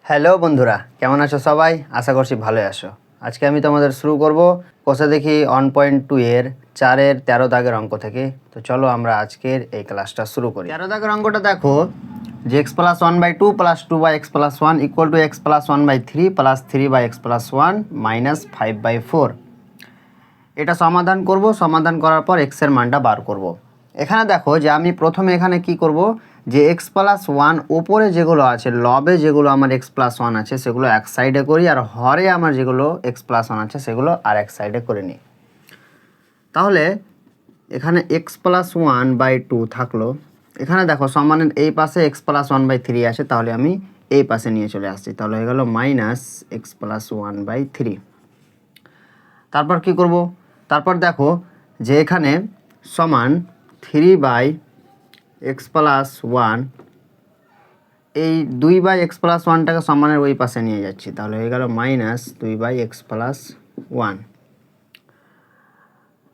Hello বন্ধুরা, কেমন আছো সবাই? আশা করছি ভালো আছো। আজকে আমি তোমাদের শুরু করব কোষে দেখি 1.2 এর 4-এর 13 দাগের অঙ্ক থেকে। তো চলো আমরা আজকের এই ক্লাসটা শুরু করি। 13 দাগের অঙ্কটা দেখো যে x + 1/2 + 2/x + 1 = x + 1/3 + 3/x + 1 - 5/4। এটা সমাধান করব। সমাধান করার পর x এর মানটা বার করব। এখানে দেখো যে আমি প্রথমে এখানে কি করব যে x + 1 উপরে যেগুলো আছে, লবে যেগুলো আমার x + 1 আছে সেগুলো এক সাইডে করি, আর হরে আমার যেগুলো x + 1 আছে সেগুলো আর এক সাইডে করে নিই। তাহলে এখানে x + 1/2 থাকলো। এখানে দেখো সমানের এই পাশে x + 1/3 আছে, তাহলে আমি এই পাশে নিয়ে চলে আসছি। তাহলে হয়ে গেল -x + 1/3। তারপর কি করব? তারপর দেখো যে এখানে সমান 3/x + 1, এই 2/x + 1টাকে সমানের ওই পাশে নিয়ে যাচ্ছি। তাহলে হয়ে গেল -2/x + 1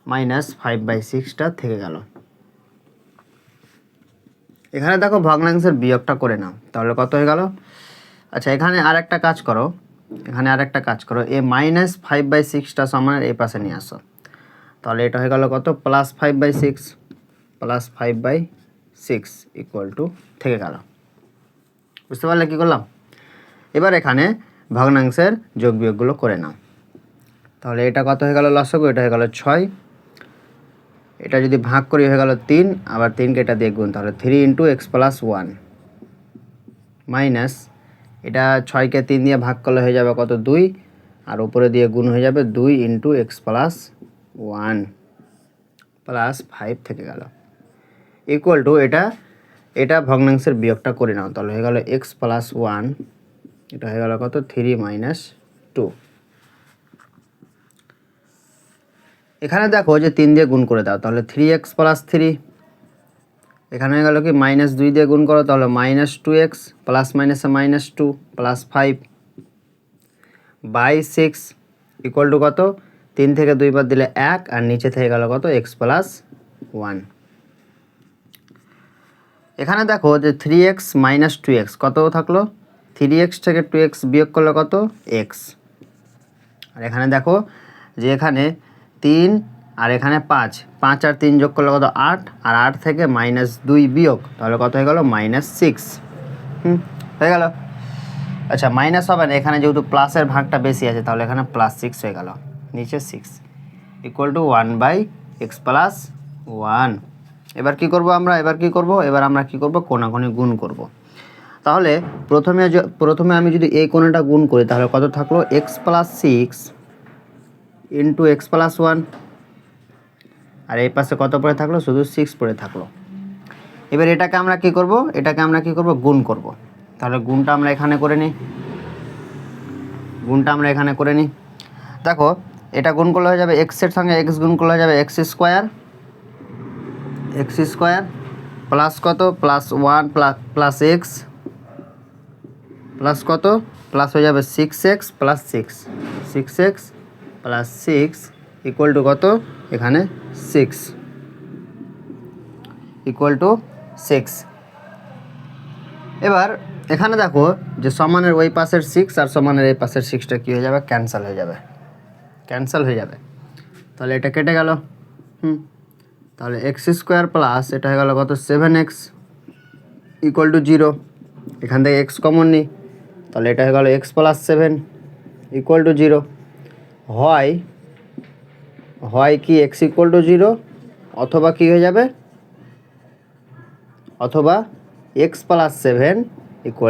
-5/6টা থেকে গেল। এখানে দেখো ভগ্নাংশের বিয়োগটা করে নাও, তাহলে কত হয়ে গেল? আচ্ছা, এখানে আরেকটা কাজ করো, এই -5/6টা সমানের এই পাশে নিয়ে আসো। তাহলে এটা হয়ে গেল কত? +5/6 +5/6 = থেকে গেল। বুঝতে পারলে কী করলাম? এবার এখানে ভগ্নাংশের যোগ বিয়োগগুলো করে নাও। তাহলে এটা কত হয়ে গেল লসাগু? এটা হয়ে গেল 6। এটা যদি ভাগ করি হয়ে গেল 3, আবার 3কে এটা দিয়ে গুণ, তাহলে 3 × x + 1 মাইনাস এটা 6কে 3 দিয়ে ভাগ করলে হয়ে যাবে কত? 2, আর উপরে দিয়ে গুণ হয়ে যাবে 2 × x + 1 +5 থেকে গেল এটা ভগ্নাংশের বিয়োগটা করে নাও। তাহলে হয়ে গেল x + 1, এটা হয়ে গেল কত? 3 - 2। এখানে দেখো যে 3 দিয়ে গুণ করে দাও, তাহলে 3x + 3। এখানে হয়ে গেল কি -2 দিয়ে গুণ করো, তাহলে -2x প্লাস মাইনাসে -2 +5/6 = কত? 3 থেকে 2 বাদ দিলে 1, আর নিচে থেকে গেল কত? x + 1। এখানে দেখো যে 3x - 2x কত থাকলো? 3x থেকে 2x বিয়োগ করলে কত? x। আর এখানে দেখো যে এখানে 3 আর এখানে 5 আর 3 যোগ করলে কত? 8, আর 8 থেকে -2 বিয়োগ, তাহলে কত হয়ে গেল? -6। হয়ে গেল। আচ্ছা, মাইনাস হবে না, এখানে যেহেতু প্লাসের ভাগটা বেশি আছে, তাহলে এখানে +6 হয়ে গেল, নিচে 6 = 1/x + 1। এবার কি করব আমরা? এবার আমরা কি করব? কোণাকুণি গুণ করব। তাহলে প্রথমে আমি যদি এই কোণাটা গুণ করি, তাহলে কত থাকলো? x + 6 × x + 1, আর এই পাশে কত পড়ে থাকলো? শুধু 6 পড়ে থাকলো। এবার এটাকে আমরা কি করব? গুণ করব। তাহলে গুণটা আমরা এখানে করে নিই। দেখো এটা গুণ করলে হয়ে যাবে x এর সঙ্গে x গুণ করলে হয়ে যাবে x² প্লাস কত? +1 প্লাস x প্লাস কত? প্লাস হয়ে যাবে 6x + 6 6x + 6 = কত? এখানে 6 = 6। এবার এখানে দেখো যে সমানের ওই পাশের 6 আর সমানের এই পাশের 6টা কী হয়ে যাবে? ক্যান্সেল হয়ে যাবে। তাহলে এটা কেটে গেল। তাহলে x² প্লাস এটা হয়ে গেল কত? 7x = 0। এখান থেকে x কমন নিই, তাহলে এটা হয়ে গেল x + 7 = 0। হয় কি x = 0, অথবা কি হয়ে যাবে? অথবা x + 7 =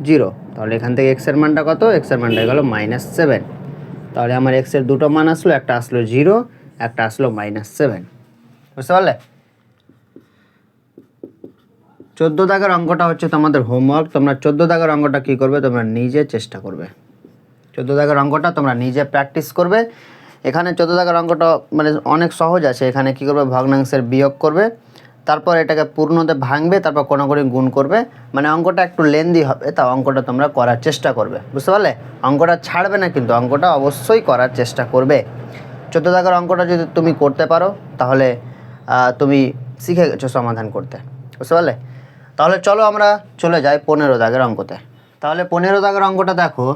0। তাহলে এখান থেকে x এর মানটা কত? x এর মানটা হয়ে গেল -7। তাহলে আমার x এর দুটো মান আসলো, একটা আসলো 0, একটা আসলো -7। বুঝতে পারলে? 14 দাগের অঙ্কটা হচ্ছে তোমাদের হোমওয়ার্ক। তোমরা 14 দাগের অঙ্কটা কী করবে? তোমরা নিজে চেষ্টা করবে। 14 দাগের অঙ্কটা তোমরা নিজে প্র্যাকটিস করবে। এখানে 14 দাগের অঙ্কটা মানে অনেক সহজ আছে। এখানে কী করবে? ভগ্নাংশের বিয়োগ করবে, তারপর এটাকে পূর্ণতে ভাঙবে, তারপর কোণাকুণি গুণ করবে। মানে অঙ্কটা একটু লেন্দি হবে, তা অঙ্কটা তোমরা করার চেষ্টা করবে। বুঝতে পারলে? অঙ্কটা ছাড়বে না, কিন্তু অঙ্কটা অবশ্যই করার চেষ্টা করবে। 14 দাগের অঙ্কটা যদি তুমি করতে পারো, তাহলে তুমি শিখে গেছো সমাধান করতে। বুঝতে পারলে? তাহলে চলো আমরা চলে যাই 15 দাগের অঙ্কতে। তাহলে 15 দাগের অঙ্কটা দেখো,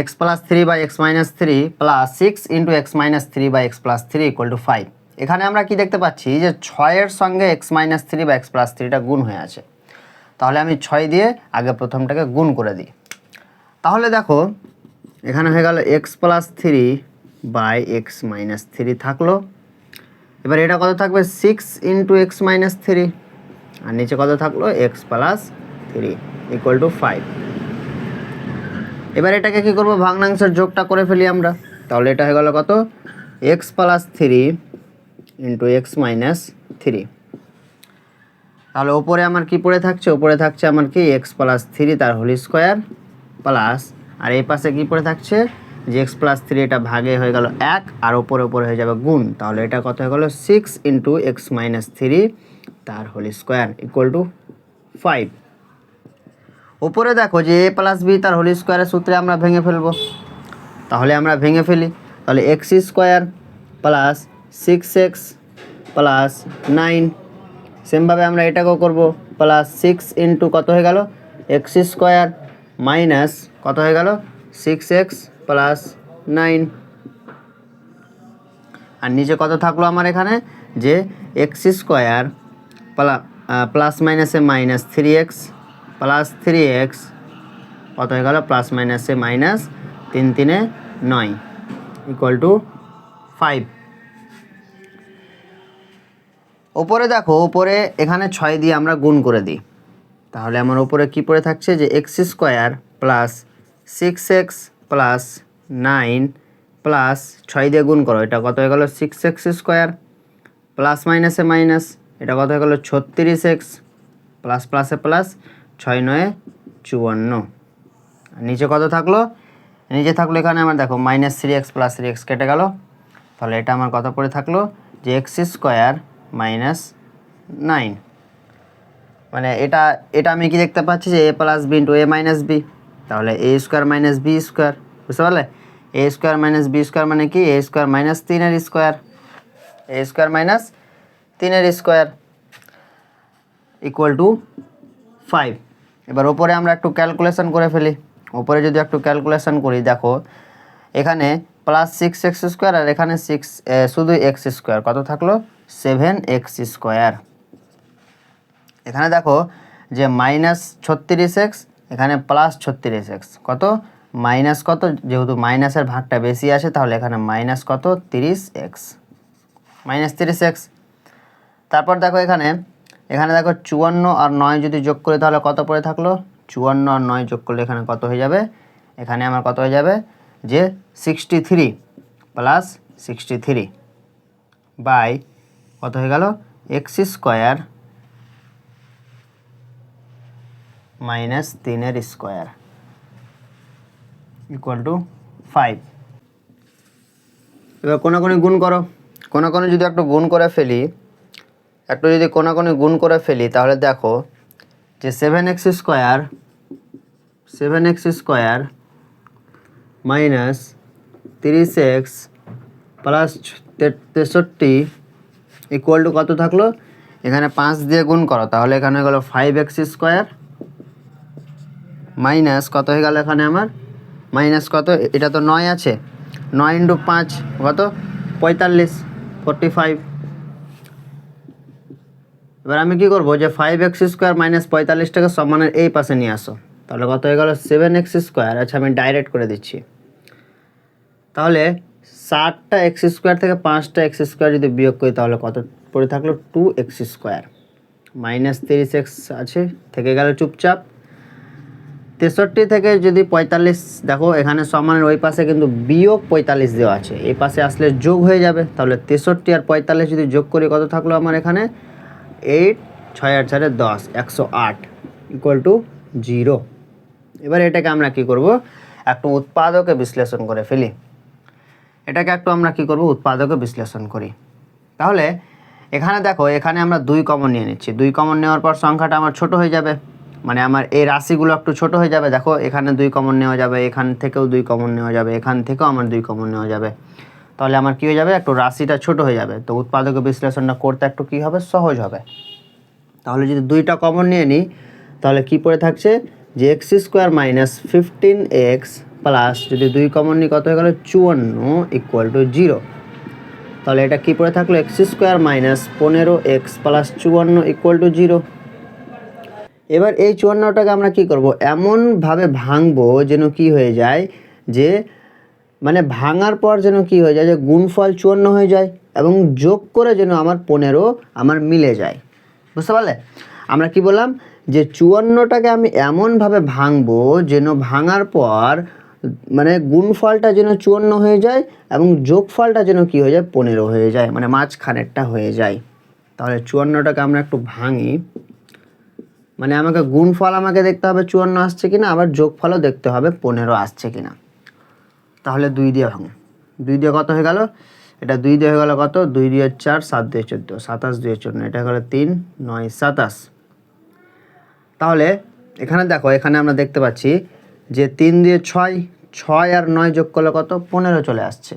x plus three by x minus three plus 6 into x minus three by x plus three equal to 5। এখানে আমরা কি দেখতে পাচ্ছি যে 6-এর সঙ্গে এক্স মাইনাস থ্রি বা এক্স প্লাস থ্রিটা গুণ হয়ে আছে। তাহলে আমি 6 দিয়ে আগে প্রথমটাকে গুণ করে দিই। তাহলে দেখো এখানে হয়ে গেল x plus three by x minus three থাকলো। এবার এটা কত থাকবে 6 ইন্টু এক্স মাইনাস থ্রি, আর নিচে কত থাকলো x plus three equal to 5। এবার এটাকে কী করবো, ভগ্নাংশের যোগটা করে ফেলি আমরা। তাহলে এটা হয়ে গেল কত x plus three into x minus three. তাহলে ওপরে আমার কি পড়ে থাকছে, ওপরে থাকছে আমার কি এক্স প্লাস থ্রি তার হোল স্কোয়ার প্লাস, আর এই পাশে কী পড়ে থাকছে যে এক্স প্লাস থ্রি, এটা ভাগে হয়ে গেল 1 আর ওপরে হয়ে যাবে গুণ। তাহলে এটা কত হয়ে গেল 6 ইন্টু এক্স মাইনাস থ্রি তার হোল স্কোয়ার ইকুয়াল টু 5। উপরে দেখো যে এ প্লাস বি তার হোল স্কোয়ারের সূত্রে আমরা ভেঙে ফেলবো। তাহলে আমরা ভেঙে ফেলি। তাহলে x square plus 6x plus 9, সেমভাবে আমরা এটাকেও করব প্লাস 6 ইন্টু কত হয়ে গেল এক্স স্কোয়ার মাইনাস কত হয়ে গেল 6x প্লাস 9, আর নিচে কত থাকলো আমার এখানে যে এক্স স্কোয়ার প্লাস মাইনাসে মাইনাস 3x প্লাস 3x কত হয়ে গেল প্লাস মাইনাসে মাইনাস 3 3 9 ইকুয়াল টু 5। ওপরে দেখো, ওপরে এখানে 6 দিয়ে আমরা গুণ করে দিই। তাহলে আমার ওপরে কি পড়ে থাকছে যে x square plus 6x plus 9 plus 6 দিয়ে গুণ করো, এটা কত হয়ে গেল 6x স্কোয়ার প্লাস মাইনাসে মাইনাস, এটা কত হয়ে গেল 36x প্লাস প্লাসে প্লাস 6 9 54। নিচে কত থাকলো, নিচে থাকলো এখানে আমার দেখো মাইনাস 3x প্লাস 3x কেটে গেল। তাহলে এটা আমার কত পড়ে থাকলো যে এক্স স্কোয়ার মাইনাস 9, মানে এটা আমি কি দেখতে পাচ্ছি যে A plus B into A minus B. তাহলে এ স্কোয়ার মাইনাস বি স্কোয়ার, বুঝতে পারলে? A square minus B square মানে কি এ স্কোয়ার মাইনাস 3-এর স্কোয়ার, এ স্কোয়ার মাইনাস 3-এর স্কোয়ার ইকুয়াল টু 5। এবার ওপরে আমরা একটু ক্যালকুলেশন করে ফেলি। ওপরে যদি একটু ক্যালকুলেশন করি, দেখো এখানে প্লাস 6x স্কোয়ার আর এখানে শুধু এক্স স্কোয়ার, কত থাকলো 7x স্কোয়ার। এখানে দেখো যে মাইনাস 36x, এখানে প্লাস 36x, কত মাইনাস কত, যেহেতু মাইনাসের ভাগটা বেশি আছে তাহলে এখানে মাইনাস কত 30x, মাইনাস 30x। তারপর দেখো এখানে দেখো 54 আর 9 যদি যোগ করি তাহলে কত পড়ে থাকলো, 54 আর 9 যোগ করলে এখানে কত হয়ে যাবে, এখানে আমার কত হয়ে যাবে যে 63 প্লাস 63 বাই কত হয়ে গেল এক্স স্কোয়ার মাইনাস 3-এর স্কোয়ার ইকুয়াল টু 5। এবার কোনাকুনি গুণ করো, কোনাকুনি যদি একটু গুণ করে ফেলি, গুণ করে ফেলি তাহলে দেখো যে 7x square minus 30x plus 63 equal to কত থাকলো, এখানে 5 দিয়ে গুণ করো তাহলে এখানে হয়ে গেলো 5x স্কোয়ার মাইনাস কত হয়ে গেল এখানে আমার মাইনাস কত, এটা তো 9 আছে, 9 ইন্টু 5 কত 45। এবার আমি কি করব যে 5x স্কোয়ার মাইনাস 45টাকে সমানের এই পাশে নিয়ে আসো, তাহলে কত হয়ে গেল 7x স্কোয়ার। আচ্ছা আমি ডাইরেক্ট করে দিচ্ছি। তাহলে 7টা এক্স স্কোয়ার থেকে 5টা এক্স স্কোয়ার যদি বিয়োগ করি তাহলে কত পড়ে থাকলো 2x স্কোয়ার মাইনাস 30x আছে থেকে গেল চুপচাপ। 63 থেকে যদি 45 দেখো এখানে সমানের ওই পাশে কিন্তু বিয়োগ 45 দেওয়া আছে, এই পাশে আসলে যোগ হয়ে যাবে। তাহলে 63 আর 45 যদি যোগ করি কত থাকলো আমার এখানে 8 6 8 4 10 108 ইকুয়াল টু 0। এবার এটাকে আমরা কি করব, একটু উৎপাদকে বিশ্লেষণ করে ফেলি। এটাকে একটু আমরা কি করব উৎপাদকে বিশ্লেষণ করি। তাহলে এখানে দেখো এখানে আমরা 2 কমন নিয়ে নিচ্ছি, 2 কমন নেওয়ার পর সংখ্যাটা আমার ছোট হয়ে যাবে, মানে আমার এই রাশিগুলো একটু ছোট হয়ে যাবে। দেখো এখানে 2 কমন নেওয়া যাবে, এখান থেকেও 2 কমন নেওয়া যাবে, এখান থেকেও আমার 2 কমন নেওয়া যাবে। তাহলে আমার কী হয়ে যাবে, একটু রাশিটা ছোট হয়ে যাবে। তো উৎপাদক বিশ্লেষণটা করতে একটু কী হবে, সহজ হবে। তাহলে যদি 2টা কমন নিয়ে নিই তাহলে কি পড়ে থাকছে যে x square minus 15x plus যদি 2 কমন নিই কত হয়ে গেল 54 ইকুয়াল টু 0। তাহলে এটা কি পড়ে থাকলো x square minus 15x plus 54 equal to 0। এবার এই 54টাকে আমরা কি করব, এমনভাবে ভাঙবো যেন কি হয়ে যায়, যে মানে ভাঙার পর যেন কি হয়ে যায়, যে গুণফল 54 হয়ে যায় এবং যোগ করে যেন আমার 15 আমার মিলে যায়। বুঝতে পারলে? আমরা কি বললাম, যে 54টাকে আমি এমনভাবে ভাঙবো যেন ভাঙার পর মানে গুণফলটা যেন 54 হয়ে যায় এবং যোগফলটা যেন কি হয়ে যায় 15 হয়ে যায়, মানে মাঝখানেরটা হয়ে যায়। তাহলে 54টাকে আমরা একটু ভাঙি, মানে আমাকে গুণফল আমাকে দেখতে হবে 54 আসছে কিনা, আবার যোগফলও দেখতে হবে 15 আসছে কিনা। তাহলে 2 দিয়ে ভাঙো, 2 দিয়ে কত হয়ে গেল, এটা 2 দিয়ে হয়ে গেল কত, 2 দিয়ে 4, 7 দিয়ে 14, 27 দিয়ে 14, এটা হয়ে গেল 3, 9, 27। তাহলে এখানে দেখো, এখানে আমরা দেখতে পাচ্ছি যে 3 দিয়ে 6, 6 আর 9 যোগ করলে কত 15 চলে আসছে।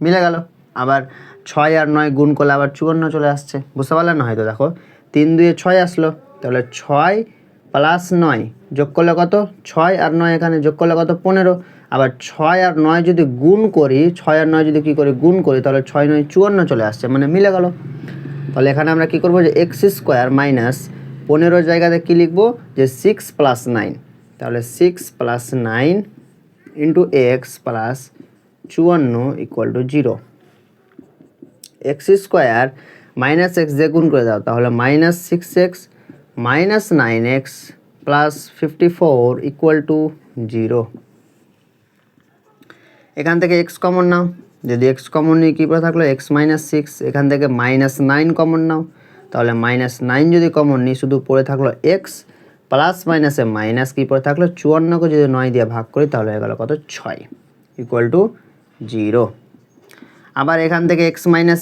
মিলে গেল। আবার 6 আর 9 গুণ করলে আবার 54 চলে আসছে। বুঝতে পারলেন না? হয়তো দেখো 3 দিয়ে 6 আসলো, তাহলে 6 প্লাস 9 যোগ করলে কত, 6 আর 9 এখানে যোগ করলে কত 15। আবার 6 আর 9 যদি গুণ করি, 6 আর 9 যদি কী করি গুণ করি, তাহলে 6, 9, 54 চলে আসছে, মানে মিলে গেল। তাহলে এখানে আমরা কী করবো, যে এক্স স্কোয়ার মাইনাস 15 জায়গাতে কী লিখবো, যে 6 প্লাস 9। তাহলে 6 plus 9 into x plus 54 equal to 0। X square minus x দিয়ে গুণ করে দাও, তাহলে minus 6x minus 9x plus 54 equal to 0। এখান থেকে এক্স কমন নাও, যদি এক্স কমন নিয়ে কী পড়ে থাকলো এক্স মাইনাস 6, এখান থেকে মাইনাস 9 কমন নাও, তাহলে মাইনাস 9 যদি কমন নিই শুধু পড়ে থাকলো এক্স প্লাস মাইনাসে মাইনাস কী পড়ে থাকলো 54কে যদি 9 দিয়ে ভাগ করি তাহলে হয়ে গেল কত 6 ইকুয়াল টু 0। আবার এখান থেকে এক্স মাইনাস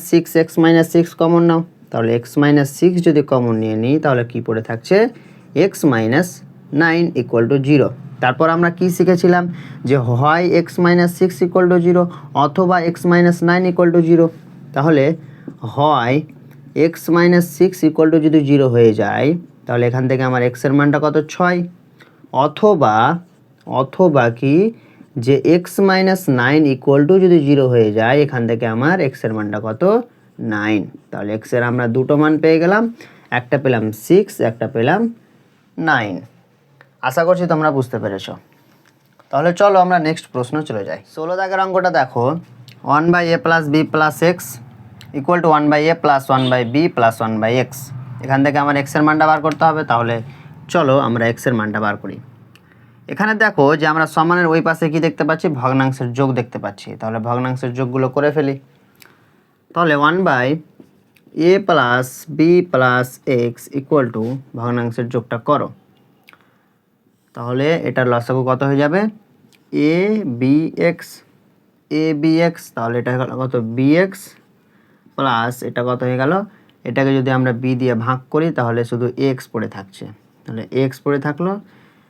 6 কমন নাও, তাহলে এক্স মাইনাস 6 যদি কমন নিয়ে নিই তাহলে কী পড়ে থাকছে এক্স মাইনাস 9 ইকুয়াল টু 0। তারপর আমরা কি শিখেছিলাম, যে হয় এক্স মাইনাস 6 ইকুয়াল টু 0 অথবা এক্স মাইনাস 9 ইকুয়াল টু 0। তাহলে হয় এক্স মাইনাস 6 ইকুয়াল টু যদি 0 হয়ে যায় তাহলে এখান থেকে আমার এক্সের মানটা কত 6, অথবা কি যে এক্স মাইনাস 9 ইকুয়াল টু যদি 0 হয়ে যায় এখান থেকে আমার এক্সের মানটা কত 9। তাহলে এক্সের আমরা দুটো মান পেয়ে গেলাম, একটা পেলাম 6, একটা পেলাম 9। আশা করছি তোমরা বুঝতে পেরেছো। তাহলে চলো আমরা নেক্সট প্রশ্ন চলে যাই। 16 দাগের অঙ্কটা দেখো, 1/a plus B plus x equal to 1/a plus 1/b plus 1/x। এখান থেকে আমার এক্সের মানটা বার করতে হবে। তাহলে চলো আমরা এক্সের মানটা বার করি। এখানে দেখো যে আমরা সমানের ওই পাশে কি দেখতে পাচ্ছি, ভগ্নাংশের যোগ দেখতে পাচ্ছি। তাহলে ভগ্নাংশের যোগগুলো করে ফেলি। তাহলে 1/a plus B plus x equal to ভগ্নাংশের যোগটা করো। তাহলে এটার লসাগু কত হয়ে যাবে এ বি এক্স, তাহলে এটা হয়ে গেল কত bx প্লাস এটা কত হয়ে গেল, এটাকে যদি আমরা b দিয়ে ভাগ করি তাহলে শুধু x পড়ে থাকছে, তাহলে x পড়ে থাকলো।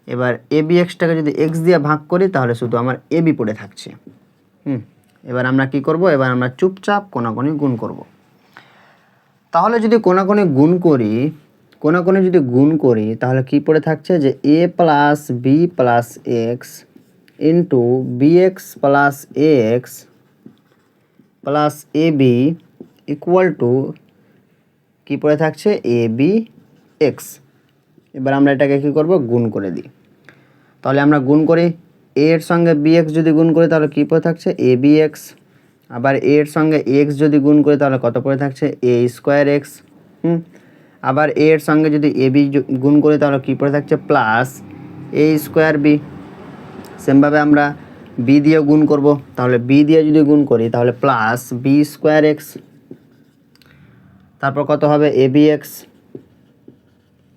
এবার এ বি এক্সটাকে যদি x দিয়ে ভাগ করি তাহলে শুধু আমার এ বি পড়ে থাকছে। এবার আমরা কি করব, এবার আমরা চুপচাপ কোনাকুনি গুণ করব। তাহলে যদি কোনাকুনি যদি গুণ করি তাহলে কি পড়ে থাকছে, যে a plus B plus X into bx plus X plus A B equal to কী পড়ে থাকছে এ বি এক্স। এবার আমরা এটাকে কী করব, গুণ করে দিই। তাহলে আমরা গুণ করি, a এর সঙ্গে bx যদি গুণ করি তাহলে কী পড়ে থাকছে এ বি এক্স। আবার a এর সঙ্গে এক্স যদি গুণ করি তাহলে কত পড়ে থাকছে এ স্কোয়ার এক্স। আবার a এর সঙ্গে যদি এ বি গুণ করি তাহলে কী পড়ে থাকছে প্লাস এ স্কোয়ার বি। সেমভাবে আমরা বি দিয়ে গুণ করব, তাহলে বি দিয়ে যদি গুণ করি তাহলে প্লাস বি স্কোয়ার এক্স। তারপর কত হবে এ বি এক্স।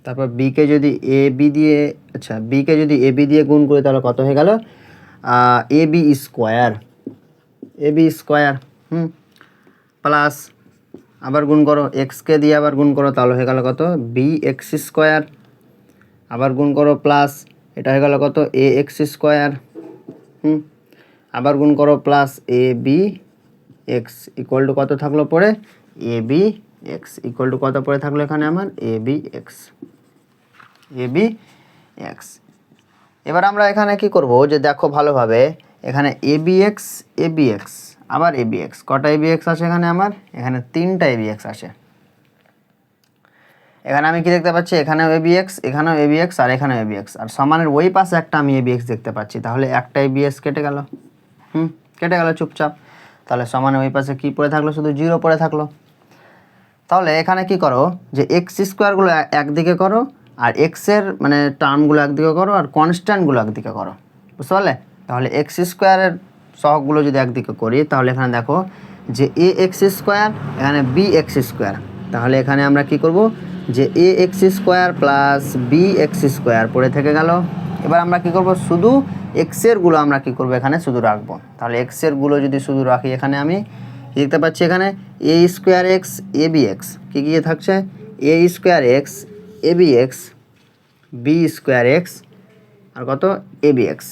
তারপর বিকে যদি এ বি দিয়ে গুণ করি তাহলে কত হয়ে গেল এ বি স্কোয়ার প্লাস আবার গুণ করো এক্সকে দিয়ে আবার গুণ করো তাহলে হয়ে গেল কত বি এক্স স্কোয়ার। আবার গুণ করো প্লাস এটা হয়ে গেল কত এ এক্স স্কোয়ার। আবার গুণ করো plus A B x equal to কত থাকলো পরে a B x equal to কত পরে থাকলো এখানে আমার এ বি এক্স। এবার আমরা এখানে কি করব, যে দেখো ভালোভাবে এখানে এবি এক্স আবার এবি এক্স, কটা এবি এক্স আছে এখানে আমার, এখানে 3টা এবি এক্স আছে। এখানে আমি কি দেখতে পাচ্ছি, এখানেও এবি এক্স, এখানেও এবি এক্স, আর এখানেও এবি এক্স, আর সমানের ওই পাশে একটা আমি এবি এক্স দেখতে পাচ্ছি। তাহলে একটা এবি এক্স কেটে গেল, কেটে গেল চুপচাপ। তাহলে সমানের ওই পাশে কি পড়ে থাকলো, শুধু 0 পড়ে থাকলো। তাহলে এখানে কি করো, যে এক্স স্কোয়ারগুলো একদিকে করো, আর এক্সের মানে টার্মগুলো একদিকে করো, আর কনস্ট্যান্টগুলো একদিকে করো, বুঝতে পারলে। তাহলে এক্স স্কোয়ারের সহগগুলো যদি একদিকে করি, তাহলে এখানে দেখো যে এ এক্স স্কোয়ার, এখানে বি এক্স স্কোয়ার। তাহলে এখানে আমরা কি করব, যে A X square plus B X square পড়ে থেকে গেল। এবার আমরা কি করব, শুধু এক্সেরগুলো আমরা কি করব, এখানে শুধু রাখবো। তাহলে এক্সেরগুলো যদি শুধু রাখি, এখানে আমি দেখতে পাচ্ছি এখানে এ square X A B X, কী কী থাকছে, A square X A B X, B square x, আর কত এ বি এক্স,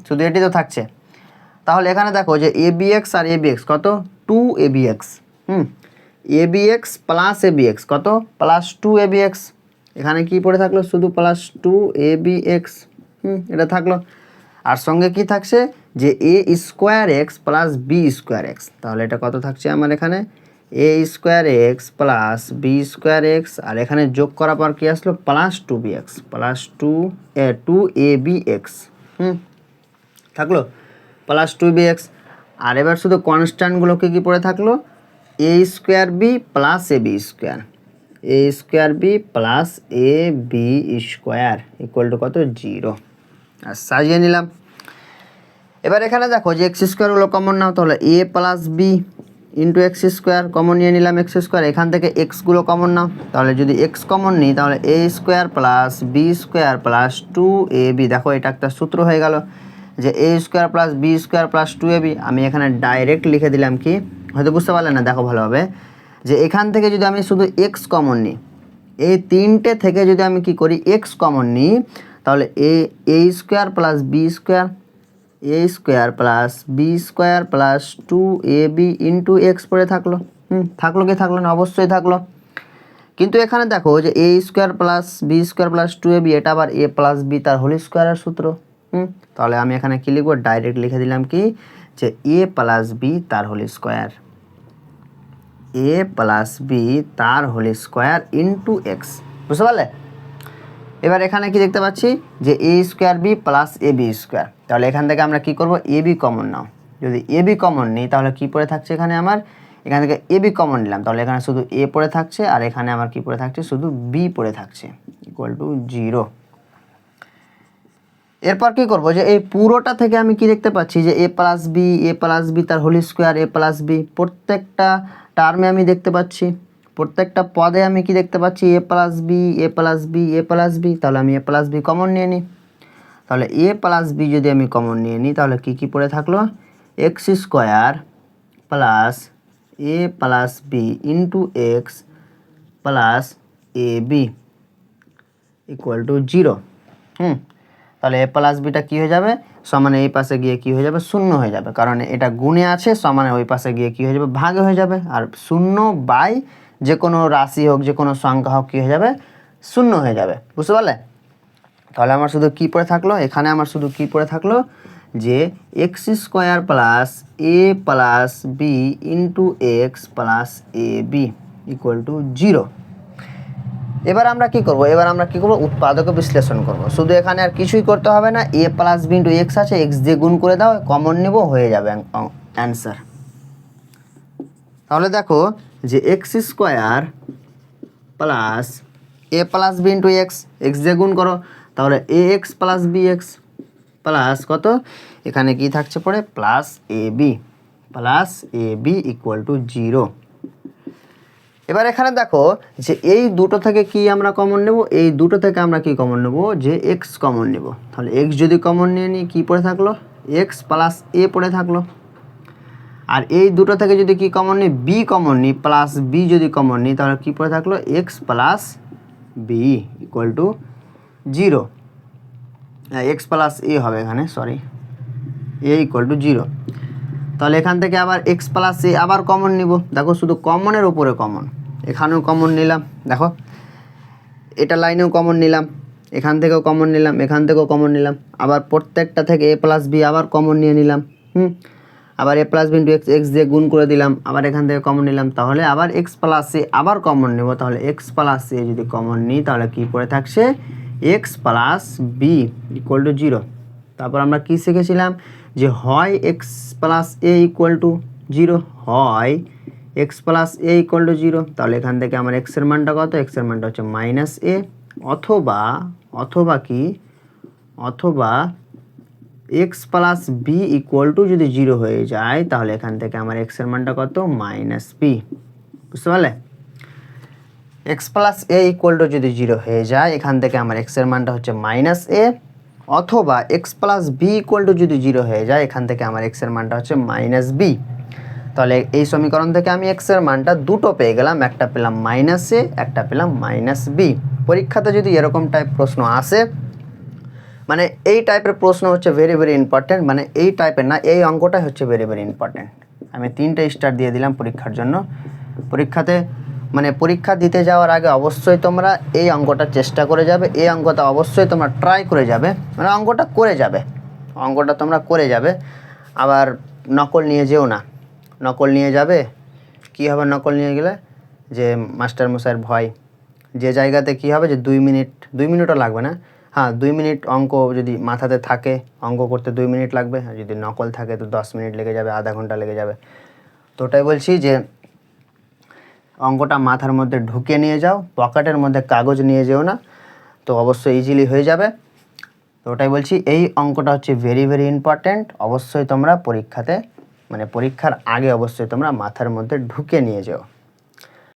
শুধু এটি তো থাকছে। তাহলে এখানে দেখো যে A B x R A B x কত, 2 a B x, A B x plus A B x কত, প্লাস 2 এ বি এক্স। এখানে কি পড়ে থাকলো, শুধু প্লাস 2 এ বি এক্স, এটা থাকলো। আর সঙ্গে কি থাকছে, যে a square x plus b square x. তাহলে এটা কত থাকছে আমার এখানে, এ square x plus b square x, আর এখানে যোগ করার পর কি আসলো, plus 2 b x, plus 2 a B x, থাকলো প্লাস 2 বি এক্স। আর এবার শুধু কনস্ট্যান্টগুলোকে কি পড়ে থাকলো, a square b plus A b square, A square b plus A b square equal to কত, 0। আর সাজিয়ে নিলাম। এবার এখানে দেখো যে এক্স স্কোয়ারগুলো কমন নাও, তাহলে a plus B into x square common নিয়ে নিলাম, এক্স স্কোয়ার। এখান থেকে এক্সগুলো কমন নাও, তাহলে যদি এক্স কমন নিই, তাহলে এ square plus b square plus 2ab। দেখো এটা একটা সূত্র হয়ে গেল, যে a square plus b square plus 2ab। আমি এখানে ডাইরেক্ট লিখে দিলাম, কি হয়তো বুঝতে পারলেন না, দেখো ভালোভাবে, যে এখান থেকে যদি আমি শুধু এক্স কমন নিই, এই তিনটে থেকে যদি আমি কি করি, এক্স কমন নিই, তাহলে এ স্কোয়ার প্লাস বি স্কোয়ার, এ square plus b square plus 2ab into x পড়ে থাকলো। থাকলো কি থাকলো না, অবশ্যই থাকলো। কিন্তু এখানে দেখো যে a square plus b square plus 2ab, এটা আবার এ প্লাস বি তার হোল স্কোয়ারের সূত্র। তাহলে আমি এখানে কি লিখবো, ডাইরেক্ট লিখে দিলাম কি, যে এ প্লাস বি তার হোল স্কোয়ার, এ প্লাস বি তার হোল স্কোয়ার ইন্টু এক্স, বুঝতে পারলে। এবার এখানে কি দেখতে পাচ্ছি, যে a square b plus A b square. তাহলে এখান থেকে আমরা কি করব, এ বি কমন নাও। যদি এ বি কমন নিই, তাহলে কি পড়ে থাকছে এখানে আমার, এখান থেকে এ বি কমন নিলাম, তাহলে এখানে শুধু এ পড়ে থাকছে, আর এখানে আমার কি পড়ে থাকছে, শুধু বি পড়ে থাকছে, ইকুয়াল টু 0। এরপর কি করব, যে এই পুরোটা থেকে আমি কি দেখতে পাচ্ছি, যে এ প্লাস বি তার হোল স্কোয়ার, এ প্লাস বি প্রত্যেকটা টার্মে আমি দেখতে পাচ্ছি, প্রত্যেকটা পদে আমি কি দেখতে পাচ্ছি, এ plus B A plus B A plus B. তাহলে আমি এ প্লাস বি কমন নিয়ে নিই, তাহলে এ প্লাস বি যদি আমি কমন নিয়ে নিই, তাহলে কি কি পড়ে থাকলো, x square plus a plus B into x plus A B equal to 0। তাহলে এ প্লাস বিটা কী হয়ে যাবে, সমানে এই পাশে গিয়ে কী হয়ে যাবে, 0 হয়ে যাবে, কারণ এটা গুণে আছে, সমানে ওই পাশে গিয়ে কী হয়ে যাবে, ভাগে হয়ে যাবে। আর 0 বাই যে কোনো রাশি হোক, যে কোনো সংখ্যা হোক, কী হয়ে যাবে, 0 হয়ে যাবে, বুঝতে পারলে। তাহলে আমার শুধু কী পড়ে থাকলো, এখানে আমার শুধু কী পড়ে থাকলো, যে x square plus a plus B into x plus A B equal to 0। এবার আমরা কি করব, উৎপাদক বিশ্লেষণ করব। শুধু এখানে আর কিছুই করতে হবে না, এ প্লাস বি ইন্টু এক্স আছে, এক্স দিয়ে গুণ করে দাও, কমন নেব, হয়ে যাবে অ্যান্সার। তাহলে দেখো যে x square plus a plus B into x, x দিয়ে গুণ করো, তাহলে a x plus B x plus কত, এখানে কি থাকছে পড়ে, plus A B equal to 0। এবার এখানে দেখো যে এই দুটো থেকে কি আমরা কমন নেব, এই দুটো থেকে আমরা কি কমন নেব, যে এক্স কমন নেব। তাহলে এক্স যদি কমন নিয়ে নিই, কী পড়ে থাকলো, এক্স প্লাস এ পড়ে থাকলো। আর এই দুটো থেকে যদি কি কমন নিই, বি কমন নিই, প্লাস বি যদি কমন নিই, তাহলে কী পড়ে থাকলো, x plus b equal to 0। X plus a হবে এখানে, সরি, এ ইকুয়াল টু 0। তাহলে এখান থেকে আবার এক্স প্লাস এ আবার কমন নিব। দেখো শুধু কমনের উপরে কমন, এখানেও কমন নিলাম, দেখো এটা লাইনেও কমন নিলাম, এখান থেকেও কমন নিলাম, এখান থেকেও কমন নিলাম, আবার প্রত্যেকটা থেকে a প্লাস বি আবার কমন নিয়ে নিলাম। আবার a plus B into x, x দিয়ে গুণ করে দিলাম, আবার এখান থেকে কমন নিলাম, তাহলে আবার এক্স প্লাস এ আবার কমন নেব। তাহলে এক্স প্লাস এ যদি কমন নিই তাহলে কী পড়ে থাকছে, x plus b equal to 0। তারপর আমরা কী শিখেছিলাম যে হয় x plus a equal to 0, হয় x plus a equal to 0। তাহলে এখান থেকে আমার এক্সের মানটা কত, এক্সের মানটা হচ্ছে মাইনাস এ, অথবা কি, অথবা x plus b equal to যদি 0 হয়ে যায় তাহলে এখান থেকে আমার এক্সের মানটা কত, মাইনাস বি। বুঝতে পারলে? X plus a equal to যদি 0 হয়ে যায় এখান থেকে আমার এক্সের মানটা হচ্ছে মাইনাস এ, অথবা x plus b equal to যদি 0 হয়ে যায় এখান থেকে আমার এক্সের মানটা হচ্ছে মাইনাস বি। তাহলে এই সমীকরণ থেকে আমি এক্সের মানটা দুটো পেয়ে গেলাম, একটা পেলাম মাইনাস এ, একটা পেলাম মাইনাস বি। পরীক্ষাতে যদি এরকম টাইপ প্রশ্ন আসে, মানে এই টাইপের প্রশ্ন হচ্ছে ভেরি ভেরি ইম্পর্ট্যান্ট, মানে এই টাইপের না, এই অঙ্কটাই হচ্ছে ভেরি ভেরি ইম্পর্ট্যান্ট। আমি 3টে স্টার দিয়ে দিলাম পরীক্ষার জন্য। পরীক্ষাতে মানে পরীক্ষা দিতে যাওয়ার আগে অবশ্যই তোমরা এই অঙ্কটা চেষ্টা করে যাবে, এই অঙ্কটা অবশ্যই তোমরা ট্রাই করে যাবে, মানে অঙ্কটা করে যাবে, অঙ্কটা তোমরা করে যাবে। আবার নকল নিয়ে যেও না, নকল নিয়ে যাবে কী হবে, নকল নিয়ে গেলে যে মাস্টারমশাইয়ের ভয়, যে জায়গাতে কী হবে যে 2 মিনিটও লাগবে না, হ্যাঁ 2 মিনিট অঙ্ক যদি মাথাতে থাকে, অঙ্ক করতে 2 মিনিট লাগবে, আর যদি নকল থাকে তো 10 মিনিট লেগে যাবে, আধা ঘন্টা লেগে যাবে। তো ওটাই বলছি যে অঙ্কটা মাথার মধ্যে ঢুকে নিয়ে যাও, পকেটের মধ্যে কাগজ নিয়ে যেও না, তো অবশ্যই ইজিলি হয়ে যাবে। তো ওটাই বলছি, এই অঙ্কটা হচ্ছে ভেরি ভেরি ইম্পর্ট্যান্ট, অবশ্যই তোমরা পরীক্ষাতে মানে পরীক্ষার আগে অবশ্যই তোমরা মাথার মধ্যে ঢুকে নিয়ে যাও।